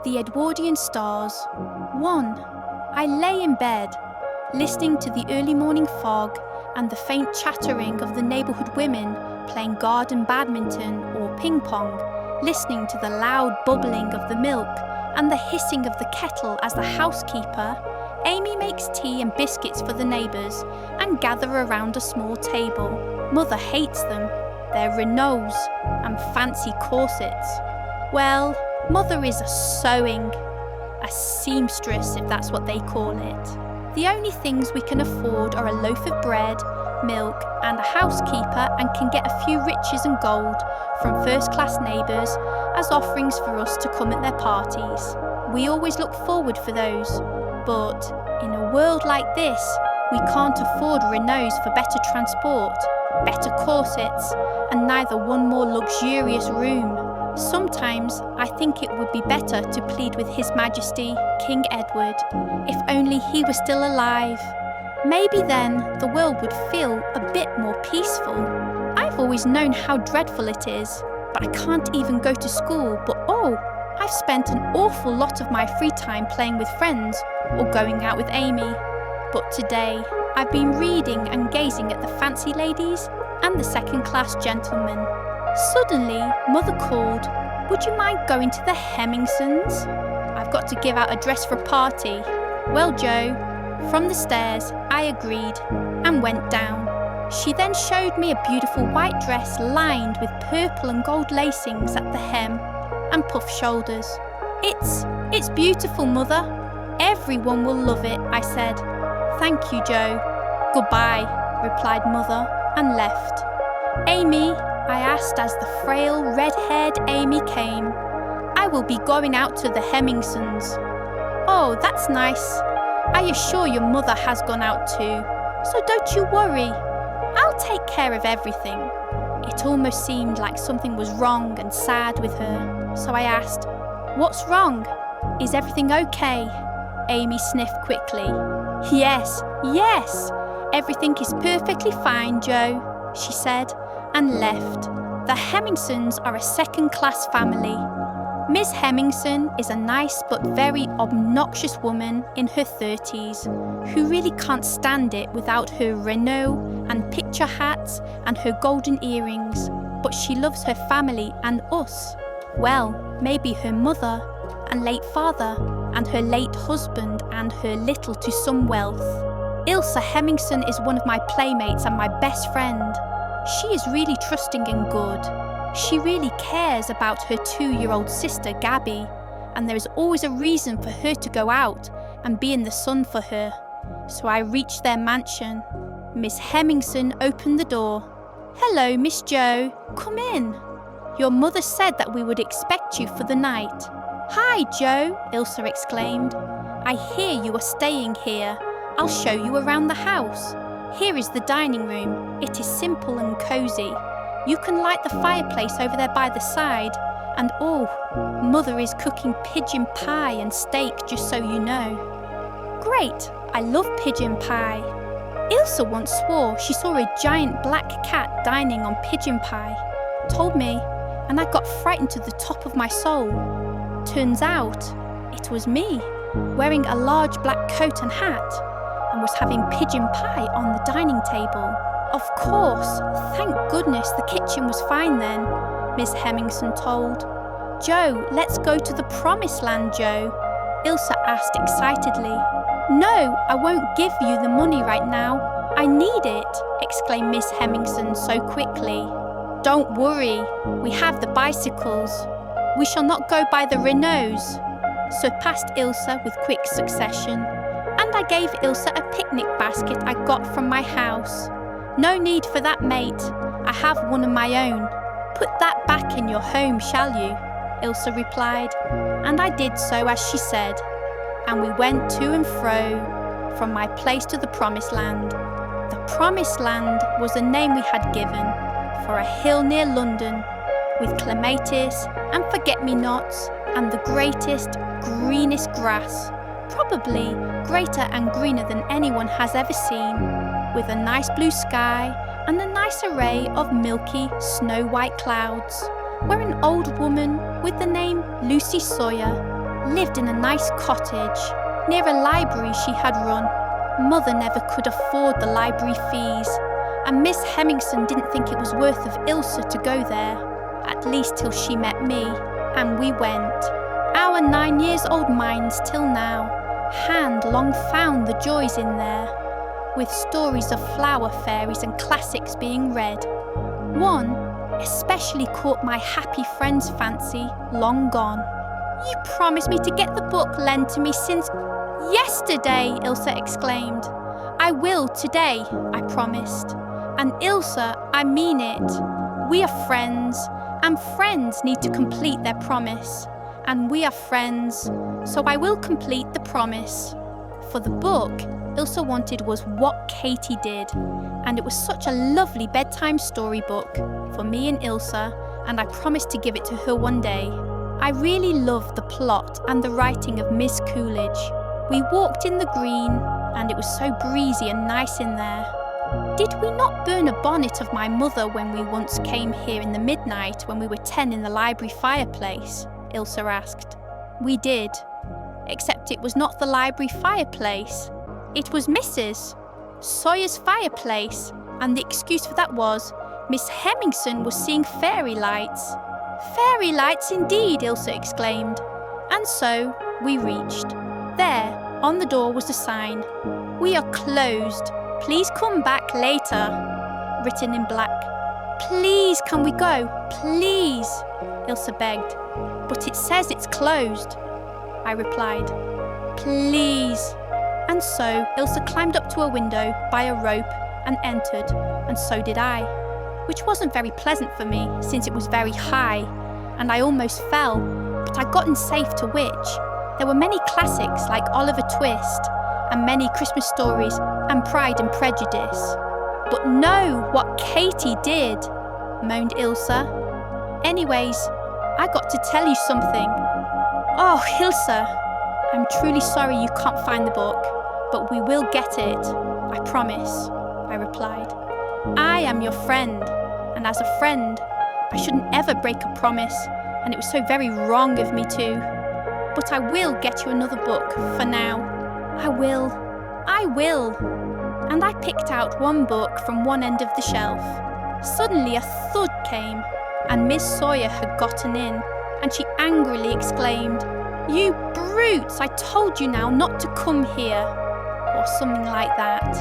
The Edwardian stars. 1. I lay in bed, listening to the early morning fog and the faint chattering of the neighbourhood women playing garden badminton or ping pong, listening to the loud bubbling of the milk and the hissing of the kettle as the housekeeper, Amy, makes tea and biscuits for the neighbours and gather around a small table. Mother hates them. They're Renaults and fancy corsets. Well, Mother is a seamstress if that's what they call it. The only things we can afford are a loaf of bread, milk and a housekeeper, and can get a few riches and gold from first-class neighbours as offerings for us to come at their parties. We always look forward for those, but in a world like this, we can't afford Renaults for better transport, better corsets, and neither one more luxurious room. Sometimes I think it would be better to plead with His Majesty, King Edward, if only he were still alive. Maybe then the world would feel a bit more peaceful. I've always known how dreadful it is, but I can't even go to school. But I've spent an awful lot of my free time playing with friends or going out with Amy. But today I've been reading and gazing at the fancy ladies and the second-class gentlemen. Suddenly, Mother called, "Would you mind going to the Hemmingsons? I've got to give out a dress for a party." Well, Joe, from the stairs, I agreed and went down. She then showed me a beautiful white dress lined with purple and gold lacings at the hem and puffed shoulders. It's beautiful, Mother. Everyone will love it, I said. "Thank you, Joe." "Goodbye," replied Mother and left. "Amy," I asked as the frail, red-haired Amy came. "I will be going out to the Hemmingsons." "Oh, that's nice. I assure your mother has gone out too, so don't you worry. I'll take care of everything." It almost seemed like something was wrong and sad with her, so I asked, "What's wrong? Is everything okay?" Amy sniffed quickly. Yes, everything is perfectly fine, Joe," she said, and left. The Hemmingsons are a second-class family. Miss Hemmingson is a nice but very obnoxious woman in her 30s who really can't stand it without her Renault and picture hats and her golden earrings, but she loves her family and us. Well, maybe her mother and late father and her late husband and her little to some wealth. Ilse Hemmingson is one of my playmates and my best friend. She is really trusting and good. She really cares about her 2-year-old sister, Gabby, and there is always a reason for her to go out and be in the sun for her. So I reached their mansion. Miss Hemmingson opened the door. "Hello, Miss Joe. Come in. Your mother said that we would expect you for the night." "Hi, Joe," Ilse exclaimed. "I hear you are staying here. I'll show you around the house. Here is the dining room. It is simple and cosy. You can light the fireplace over there by the side, and Mother is cooking pigeon pie and steak, just so you know." "Great, I love pigeon pie." Ilse once swore she saw a giant black cat dining on pigeon pie. Told me, and I got frightened to the top of my soul. Turns out, it was me, wearing a large black coat and hat, and was having pigeon pie on the dining table. Of course, thank goodness the kitchen was fine then, Miss Hemmingson told. "Joe, let's go to the promised land, Joe," Ilse asked excitedly. "No, I won't give you the money right now. I need it," exclaimed Miss Hemmingson so quickly. "Don't worry, we have the bicycles. We shall not go by the Renaults," surpassed Ilse with quick succession, and I gave Ilse a picnic basket I got from my house. "No need for that, mate. I have one of my own. Put that back in your home, shall you?" Ilse replied, and I did so as she said, and we went to and fro from my place to the Promised Land. The Promised Land was the name we had given for a hill near London, with clematis and forget-me-nots and the greatest, greenest grass, probably greater and greener than anyone has ever seen, with a nice blue sky and a nice array of milky, snow-white clouds, where an old woman with the name Lucy Sawyer lived in a nice cottage near a library she had run. Mother never could afford the library fees, and Miss Hemmingson didn't think it was worth of Ilse to go there, at least till she met me, and we went. Our 9-year-old minds till now had long found the joys in there, with stories of flower fairies and classics being read. One especially caught my happy friend's fancy, long gone. "You promised me to get the book lent to me since yesterday," Ilse exclaimed. "I will today," I promised. "And Ilse, I mean it. We are friends, and friends need to complete their promise. And we are friends, so I will complete the promise." For the book Ilse wanted was What Katie Did, and it was such a lovely bedtime storybook for me and Ilse, and I promised to give it to her one day. I really loved the plot and the writing of Miss Coolidge. We walked in the green, and it was so breezy and nice in there. "Did we not burn a bonnet of my mother when we once came here in the midnight when we were 10 in the library fireplace?" Ilse asked. "We did, except it was not the library fireplace. It was Mrs. Sawyer's fireplace, and the excuse for that was Miss Hemmingson was seeing fairy lights." "Fairy lights indeed," Ilse exclaimed. And so we reached. There, on the door was a sign, "We are closed. Please come back later," written in black. "Please, can we go? Please," Ilse begged. "But it says it's closed," I replied. "Please." And so Ilse climbed up to a window by a rope and entered, and so did I, which wasn't very pleasant for me since it was very high, and I almost fell, but I got in safe to which. There were many classics like Oliver Twist, and many Christmas stories and Pride and Prejudice. "But no, What Katie Did," moaned Ilse. "Anyways, I got to tell you something." "Oh, Ilse, I'm truly sorry you can't find the book, but we will get it, I promise," I replied. "I am your friend, and as a friend, I shouldn't ever break a promise, and it was so very wrong of me too. But I will get you another book for now. I will. And I picked out one book from one end of the shelf. Suddenly a thud came, and Miss Sawyer had gotten in, and she angrily exclaimed, "You brutes, I told you now not to come here," or something like that.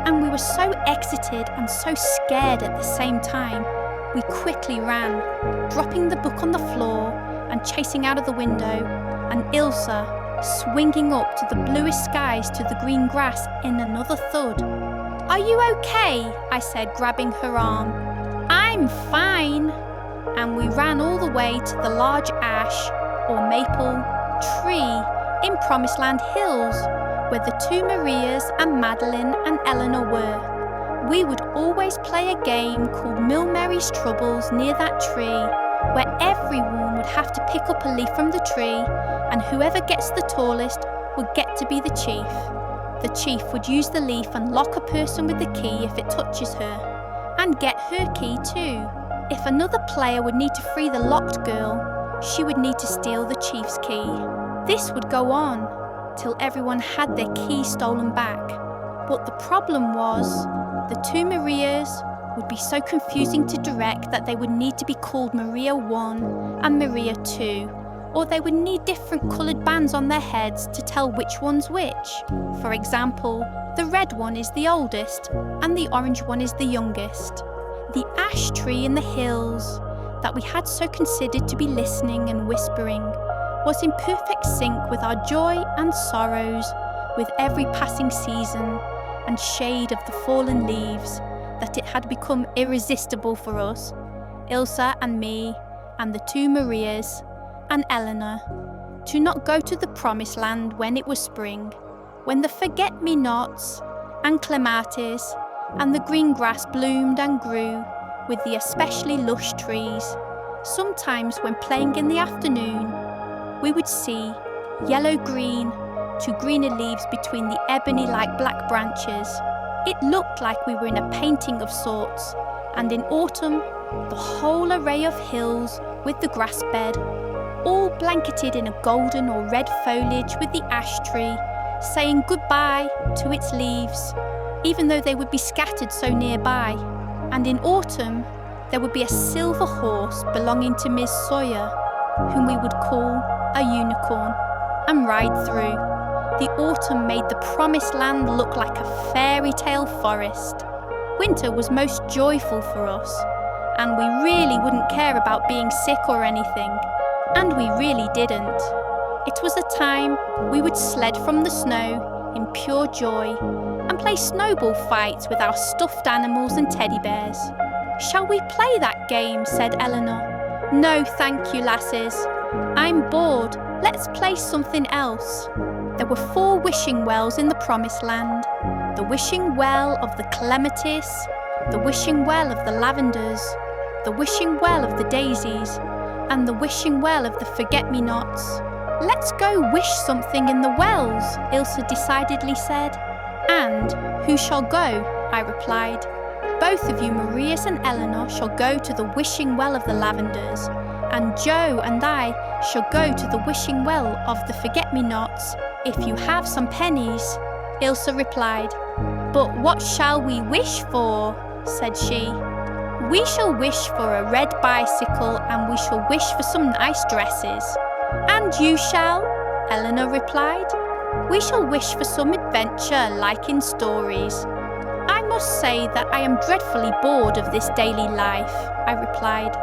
And we were so exited and so scared at the same time, we quickly ran, dropping the book on the floor and chasing out of the window, and Ilse swinging up to the bluest skies to the green grass in another thud. "Are you okay?" I said, grabbing her arm. "I'm fine." And we ran all the way to the large ash or maple tree in Promised Land Hills, where the two Marias and Madeline and Eleanor were. We would always play a game called Mill Mary's Troubles near that tree, where everyone would have to pick up a leaf from the tree, and whoever gets the tallest would get to be the chief. The chief would use the leaf and lock a person with the key if it touches her, and get her key too. If another player would need to free the locked girl, she would need to steal the chief's key. This would go on till everyone had their key stolen back. But the problem was, the two Marias would be so confusing to direct that they would need to be called Maria 1 and Maria 2, or they would need different coloured bands on their heads to tell which one's which. For example, the red one is the oldest and the orange one is the youngest. The ash tree in the hills that we had so considered to be listening and whispering was in perfect sync with our joy and sorrows, with every passing season and shade of the fallen leaves, that it had become irresistible for us, Ilse and me and the two Marias and Eleanor, to not go to the Promised Land when it was spring, when the forget-me-nots and clematis and the green grass bloomed and grew with the especially lush trees. Sometimes when playing in the afternoon, we would see yellow-green to greener leaves between the ebony-like black branches. It looked like we were in a painting of sorts, and in autumn, the whole array of hills with the grass bed, all blanketed in a golden or red foliage with the ash tree, saying goodbye to its leaves, even though they would be scattered so nearby. And in autumn, there would be a silver horse belonging to Miss Sawyer, whom we would call a unicorn, and ride through. The autumn made the promised land look like a fairy tale forest. Winter was most joyful for us, and we really wouldn't care about being sick or anything, and we really didn't. It was a time we would sled from the snow in pure joy and play snowball fights with our stuffed animals and teddy bears. "Shall we play that game?" said Eleanor. "No, thank you, lasses. I'm bored. Let's play something else." There were 4 wishing wells in the Promised Land. The wishing well of the clematis, the wishing well of the lavenders, the wishing well of the daisies, and the wishing well of the forget-me-nots. "Let's go wish something in the wells," Ilse decidedly said. "And who shall go?" I replied. "Both of you, Marius and Eleanor, shall go to the wishing well of the lavenders, and Joe and I shall go to the wishing well of the forget-me-nots, if you have some pennies." Ilse replied. "But what shall we wish for?" said she. "We shall wish for a red bicycle, and we shall wish for some nice dresses." "And you shall?" Eleanor replied. "We shall wish for some adventure, like in stories." "I must say that I am dreadfully bored of this daily life," I replied.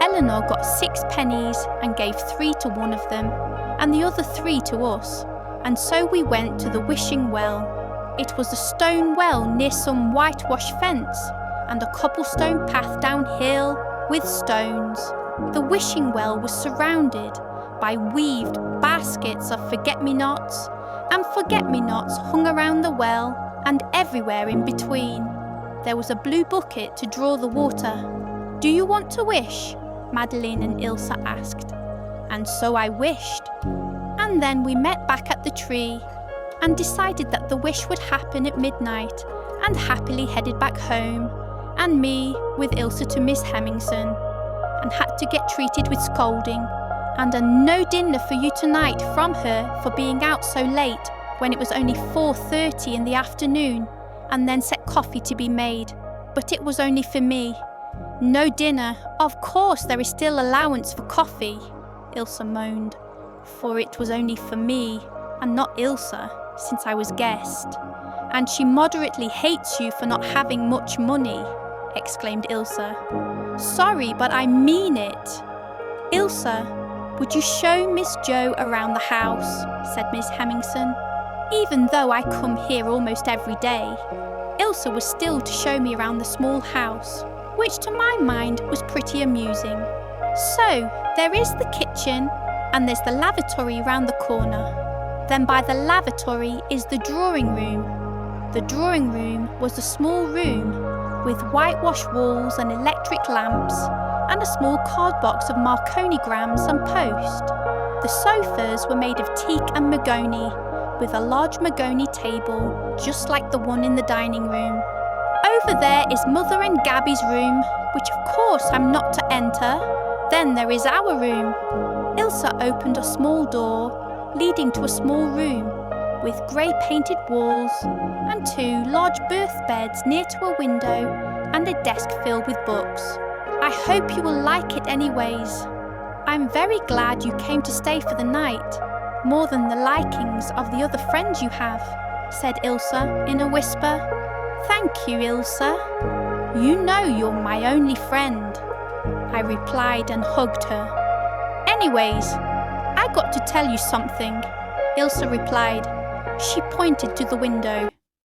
Eleanor got 6 pennies and gave 3 to one of them, and the other 3 to us, and so we went to the wishing well. It was a stone well near some whitewashed fence, and a cobblestone path downhill with stones. The wishing well was surrounded by weaved baskets of forget-me-nots, and forget-me-nots hung around the well and everywhere in between. There was a blue bucket to draw the water. "Do you want to wish?" Madeline and Ilse asked. And so I wished. And then we met back at the tree and decided that the wish would happen at midnight, and happily headed back home, and me with Ilse to Miss Hemmingson, and had to get treated with scolding, and a no dinner for you tonight from her for being out so late when it was only 4:30 in the afternoon, and then set coffee to be made, but it was only for me. "No dinner, of course there is still allowance for coffee," Ilse moaned, "for it was only for me, and not Ilse, since I was guest. And she moderately hates you for not having much money," exclaimed Ilse. "Sorry, but I mean it." "Ilse, would you show Miss Joe around the house?" said Miss Hemmingson. Even though I come here almost every day, Ilse was still to show me around the small house, which to my mind was pretty amusing. "So, there is the kitchen, and there's the lavatory round the corner. Then by the lavatory is the drawing room. The drawing room was a small room with whitewashed walls and electric lamps, and a small card box of marconigrams and post. The sofas were made of teak and mahogany, with a large mahogany table, just like the one in the dining room. Over there is Mother and Gabby's room, which of course I'm not to enter. Then there is our room." Ilse opened a small door, leading to a small room, with grey painted walls, and 2 large berth beds near to a window, and a desk filled with books. "I hope you will like it anyways. I'm very glad you came to stay for the night, more than the likings of the other friends you have," said Ilse in a whisper. "Thank you, Ilse. You know you're my only friend," I replied and hugged her. "Anyways, I got to tell you something," Ilse replied. She pointed to the window.